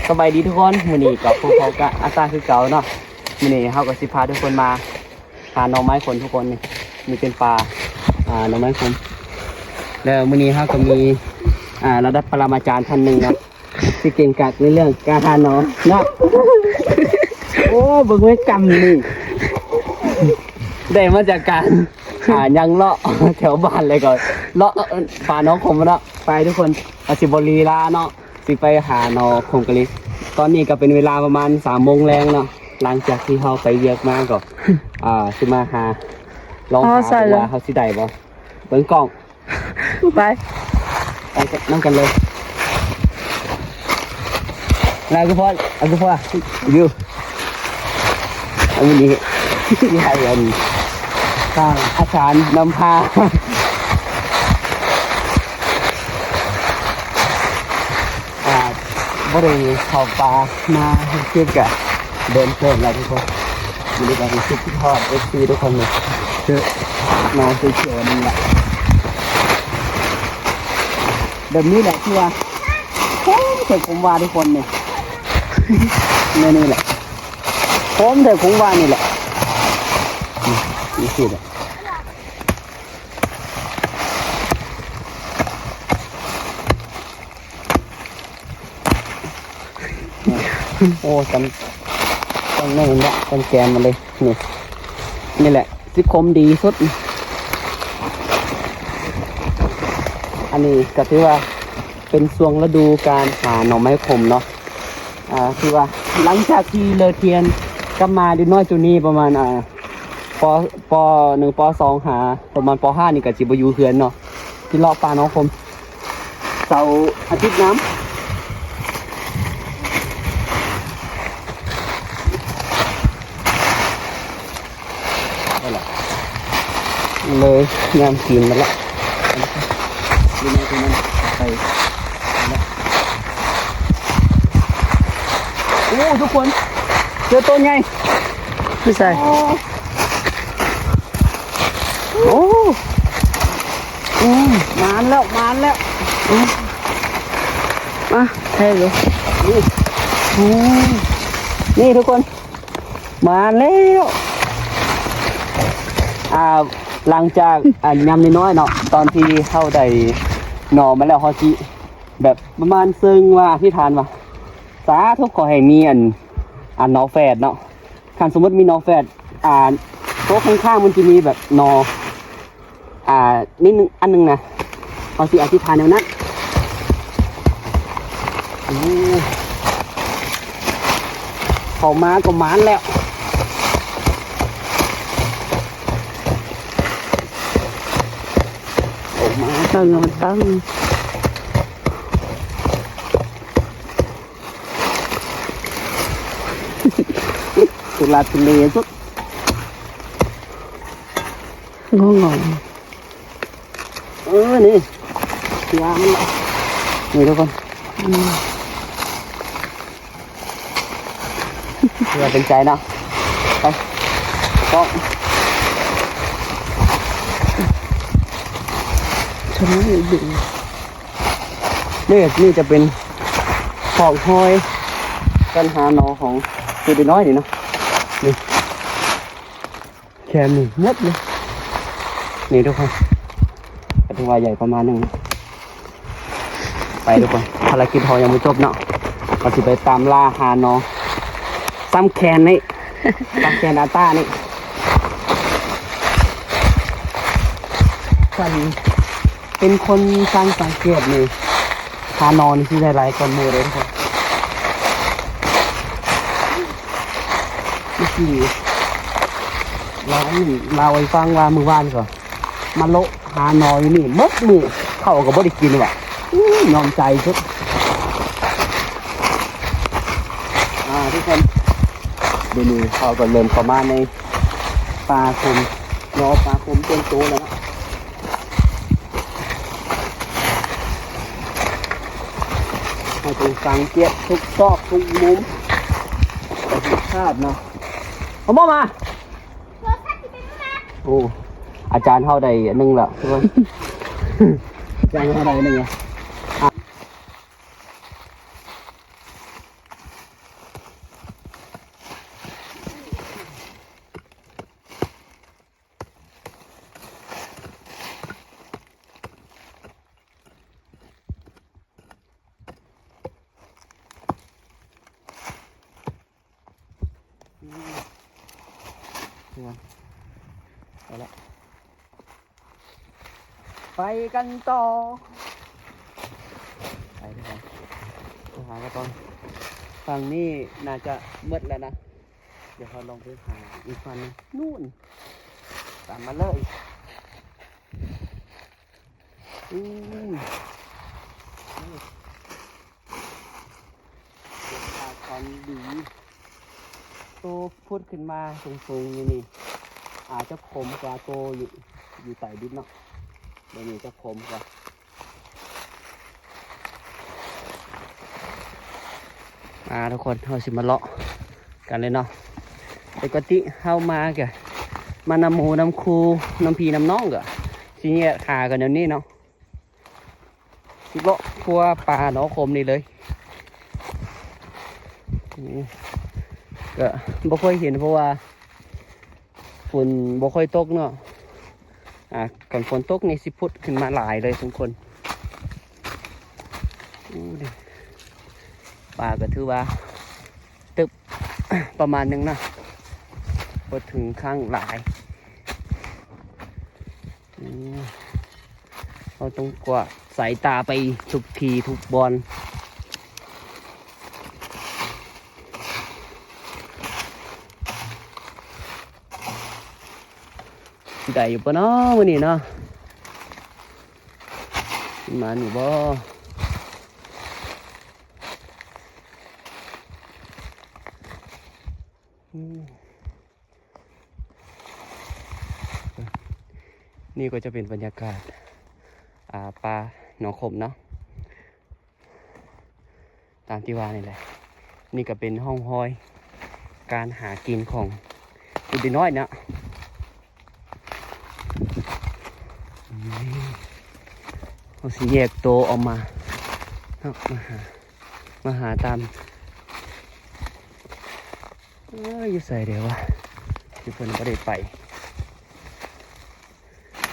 สบายดีทุกคนมื้อนี้กับพวกเขาก็อาซาคือเก่าเนาะมื้อนี้เฮาก็สิพาทุกคนมาหาหน่อไม้คนทุกคนนี่เป็นปลาหน่อไม้คนแล้วมื้อนี้เฮาก็มีระดับปรมาจารย์ท่านหนึงเนาะที่เก่งกาจในเรื่องการหาหน่อเนาะโอ้เบิ่งไว้กำนี่ได้มาจากการยังเลาะแถวบ้านเลยก่อนเลาะป่าน้องคมเนาะไปทุกคนสิบรีลาเนาะสิไปหาหน่อคมกันเลยตอนนี้ก็เป็นเวลาประมาณ3 โมงแรงเนาะหลังจากที่เขาไปเรียกมาก็สิมาหาลองหาดูว่าเขาสิได้บ่เบิ่งกล้องไปนั่งกันเลยนายกูพออยู่อันนี้ที่ให้อันทางอาจารย์นำพาบริเวณเขาป่ามาเชื่อกับเดินเพลินอะไรทุกคนมีในการชุดที่ทอดเอฟซีทุกคนเลยเจอน้องเขียวนี่แหละแบบนี้แหละที่ว่าผมว่าทุกคนเนี่ยนี่แหละผมว่านี่แหละนี่สิเลยโอ้กันนี่แหละกันแกมมาเลยนี่แหละที่คมดีสุดอันนี้ก็ถือว่าเป็นช่วงฤดูการหาหน่อไม้ขมเนาะคือว่าหลังจากที่เลเทียนก็มาดิน้อยจุนี้ประมาณป1 ป 2หาประมาณป 5นี่ก็จิบอยู่เฮือนเนาะที่เลาะปลาน้องคมเสาร์อาทิตย์น้ำเลยงามกินมาละดูในตรงนั้นไปโอ้ทุกคนเจอต้นไงไม่ใช่โอ้มานแล้วมาใช่เลยนี่ทุกคนมาแล้วหลังจากยำน้อยเนาะตอนที่เข้าได้หน่อมาแล้วฮอจิแบบประมาณซึ่งว่าที่ทานมาสาธุขอให้มีน้อแฝดเนาะคันสมมติมีน้อแฝดโต๊ะข้างๆมันจะมีแบบนอนิดนึงอันนึงนะเอาสิอธิษฐานแนวนั้นเขามาก็มานแล้วออกมาตั้งตุลาตุเลสุดงงนี่ยางนี่ทุกคนเพื่อเป็นใจเนาะไปก็ชนะอยู่นี่จะเป็นของห้อยกันหาหนอของตัวน้อยนี่เนาะนี่แค่นี้มดเลยนี่ทุกคนกระทั่งว่าใหญ่ประมาณนึงไปทุกคนภารกิจเรายังไม่จบเนาะเราจะไปตามล่าหาหนอซ้ำแคนนี่ซ้ำแคนอาต้านี่ฉันเป็นคนสร้างสังเกตนี่หาหนอนี่ที่ได้หลายคนมือเลยทุกคนที่เราไว้ฟังว่ามือว่านก่อนมาโลหาหนออยู่นี่มัดมือเข้ากับบ่ได้กินว่ะยอมใจชุดทุกคนเดี๋ยวนี้เขาก็เริ่มเข้ามาในปลาคมนอปลาคมเต็มโตแล้วนะให้ตรงสังเกตทุกซอกทุกมุมทุกภาพเนาะเอาหม้อมาโอ้อาจารย์เท่าใดนึงละทุกคนอาจารย์เท่าใดนึงไง ไปละไปกันต่อไปด้วยกันไปหากันต่อฝั่งนี้น่าจะมืดแล้วนะเดี๋ยวเราลองไปหาอีกฝั่งนึงนู่นตามมาเลยปลาคอนดีโตพุดขึ้นมาสูงๆอย่างนี้อาจจะคมกว่าโตอยู่ใต้ดินเนาะเดี๋ยวนี้จะคมกว่าทุกคนเราสิมาเลาะกันเลยเนาะปกติเข้ามาแกมานำหมูนำคูนำพีนำน้องกะสิเนี่ยขากันเดี๋ยวนี้เนาะสิเลาะพัวปลาเนาะคมนี่เลยก็บ่ค่อยเห็นเพราะว่าฝนบ่ค่อยตกเนาะก่อนฝนตกนี่สิพุดขึ้นมาหลายเลยทุกคนปลาก็ถือว่าตึบ ประมาณนึงนะพอถึงข้างหลายเราต้องกว่าสายตาไปทุกทีทุกบอลได้อยู่ปะเนาะวันนี้เนาะมาหนูบ่นี่ก็จะเป็นบรรยากาศปลาหนองขมเนาะตามที่ว่านี่แหละนี่ก็เป็นห้องห้อยการหากินของอุดน้อยเนาะเขาสิแยกโตออกมามาหาตามอยู่ใส่เดี๋ยววะที่เพิ่นก็ได้ไป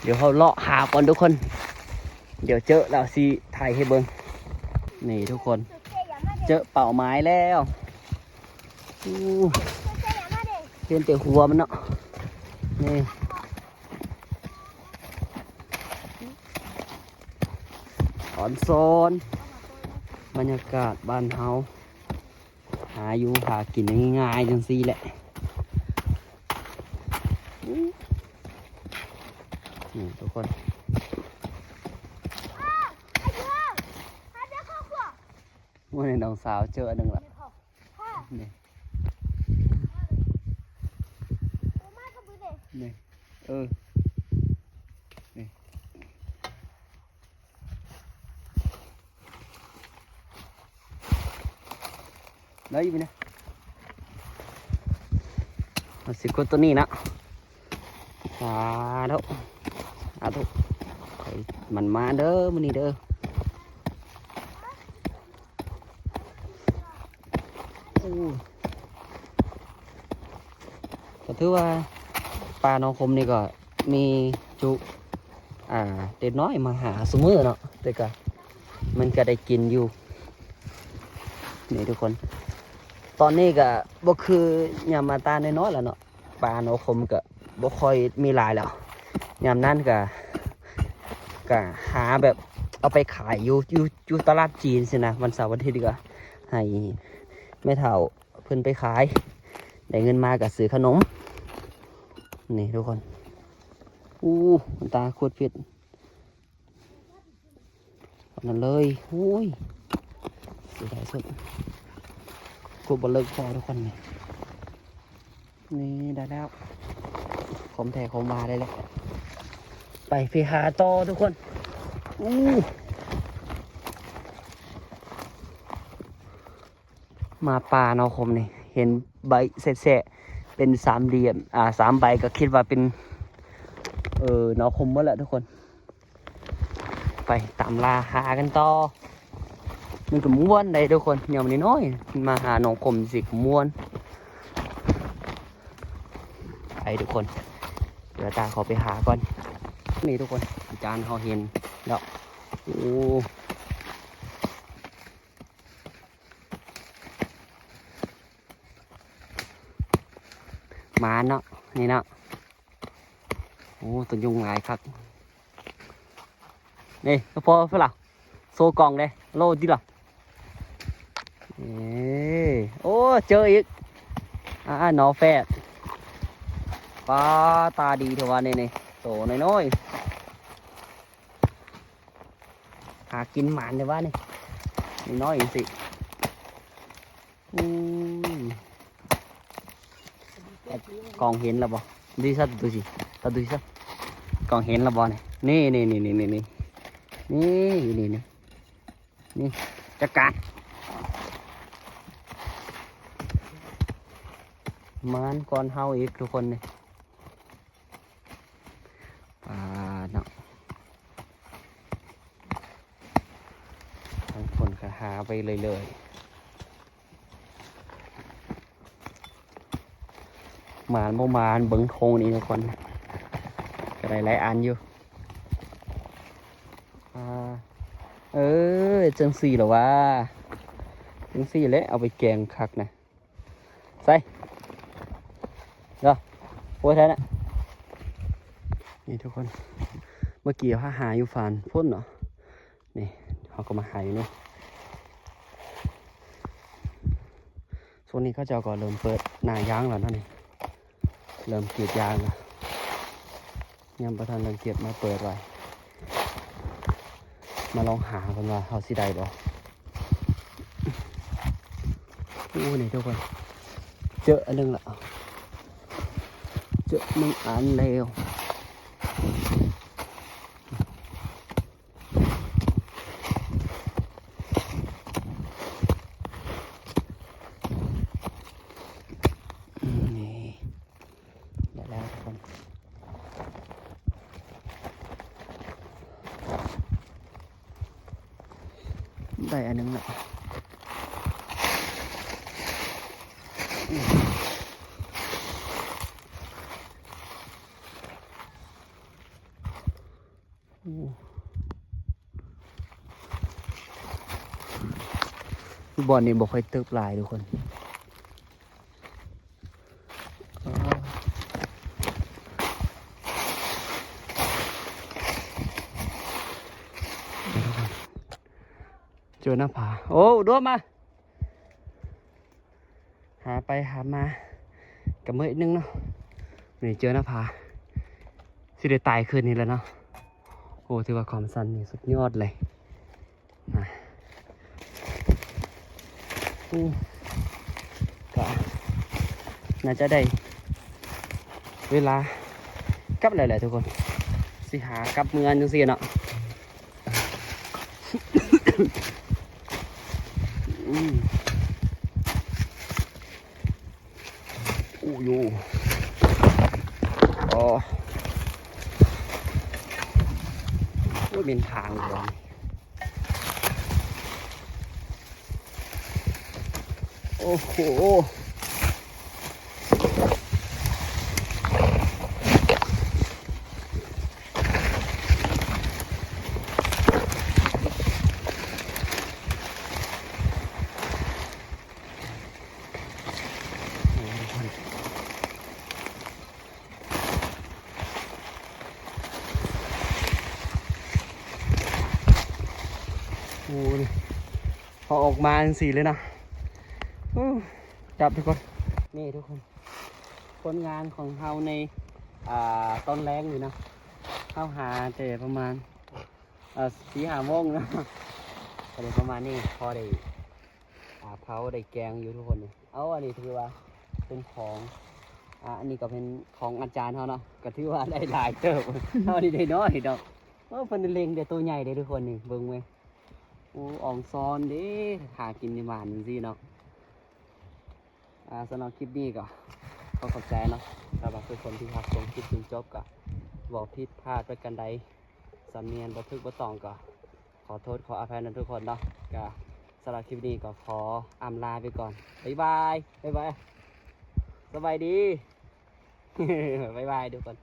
เดี๋ยวเขาเลาะหาก่อนทุกคนเดี๋ยวเจอแล้วสิถ่ายให้เบิ่งนี่ทุกคนเจอเป่าไม้แล้วเห็นแต่หัวมันเนาะนี่อ่อนโซนบรรยากาศบ้านเฮาหาอยู่หากินง่ายๆจังซี่แหละนี่ทุกคนวันนี้น้องสาวเจออันหนึ่งละนี่นี่นี่đấy bên này xịt con tôm nè đâu đâu mình má đỡ mình đi đỡ cái thứ baปลาน้องคมนี่ก็มีจุเด็กน้อยมาหาสมือเนาะแต่ก็มันก็ได้กินอยู่นี่ทุกคนตอนนี้ก็บ่คือยามมาตาน้อยๆแล้วเนาะปลาโนคมก็บ่ค่อยมีหลายแล้วยามนั้นก็หาแบบเอาไปขายอยู่ตลาดจีนสินะวันเสาร์วันอาทิตย์ก็ให้แม่เฒ่าเพิ่นไปขายได้เงินมาก็ซื้อขนมนี่ทุกคนตาโคตรเผ็ดนั่นเลยได้สุดกูบอลเลิกพอทุกคนนี่ได้แล้วคมแทคมมาได้เลยไปหาต่อทุกคนมาปลาเนาะคมนี่เห็นใบเสะเป็นสามเหลี่ยม3 ใบก็คิดว่าเป็นเนาะคมหมดแหละทุกคนไปตามล่าหากันต่อมันก็ม้วนได้ทุกคนอย่างนี้น้อยมาหาหนองคมสิม้วนไปทุกคนเดี๋ยวตาขอไปหาก่อนนี่ทุกคนอาจารย์เขาเห็นแล้วมาเนาะ นี่นะโอ้ตัวยุงหลายครับนี่พอเพื่อล่ะโซกล่องเลยโลดิล่ะโอ้เจออีกหนอแฟดปลาตาดีเถอะวะนี่โตน้อยหากินหมานเถอะวะนี่น้อยสิกองเห็นแล้วบ่ดีสักดูสิตาดูสิกองเห็นแล้วบ่นี่นี่จะกัดมันก่อนเฮาอีกทุกคนนี่ปลาเนาะทั้งคนก็หาไปเลยหมานบ่หมานเบิ้งโทงนี่ทุกคนก็ได้หลายอันอยู่จังสี่เหรอวะจังสี่เลยเอาไปแกงคักนะใส่เนาะโอ้ยแท้น่ะนี่ทุกคนเมื่อกี้เขาหาอยู่ฟานพ่นเนาะนี่เขาก็มาหาอยู่นี่ส่วนนี้เขาจะก็เริ่มเปิดหน้ายางแล้วนั่นนี่เริ่มเก็บยางแล้วยังประธานเริ่มเก็บมาเปิดไว้มาลองหากันว่าเขาสิได้บ่โอ้นี่ทุกคนเจออันนึงละเจอมึงอันเร็วนี่ได้แล้วทุกคนได้อันนึงละบอลนี่บอกค่อยเติบลายทุกคนเจอหน้าผาโอ้ด้วมาหาไปหามากับเมื่อนึงเนาะนี่เจอหน้าผาสิได้ตายคืนนี้แล้วเนาะโอ้ถือว่าความสั้นนี่สุดยอดเลยก็น่าจะได้เวลากลับเลยแหละทุกคนสิหากลับเมืองจังซี่เนาะอู้ยูอ๋อเป็นทางเลยโอ้โหโอ้ยพอออกมาสีเลยนะจับทุกคนนี่ทุกคนผลงานของเราในต้นแรงอยู่นะเข้าหาแต่ประมาณ4-5 โมงนะก็เลยประมาณนี้พอได้เผาได้แกงอยู่ทุกคนนี่เอาอันนี้ถือว่าเป็นของอันนี้ก็เป็นของอาจารย์เขาเนาะก็ถือว่าได้หลายเติบเอาอันนี้ได้น้อยดอกเพิ่นเล็งแต่ตัวใหญ่เลยทุกคนนี่เบิ่งไว้อ่องซอนเด้หากินในบ้านจริงๆเนาะสำหรับคลิปนี้ก็ขอบใจเนาะสำหรับทุกคนที่รับชมคลิปจนจบก็บอกผิดพลาดไปกันใดสำเนียงบ่ทึกบ่ต้องก็ขอโทษขออภัยนะทุกคนเนาะก็สำหรับคลิปนี้ก็ขออำลาไปก่อนบ๊ายบายสบายดี บ๊ายบายทุกคน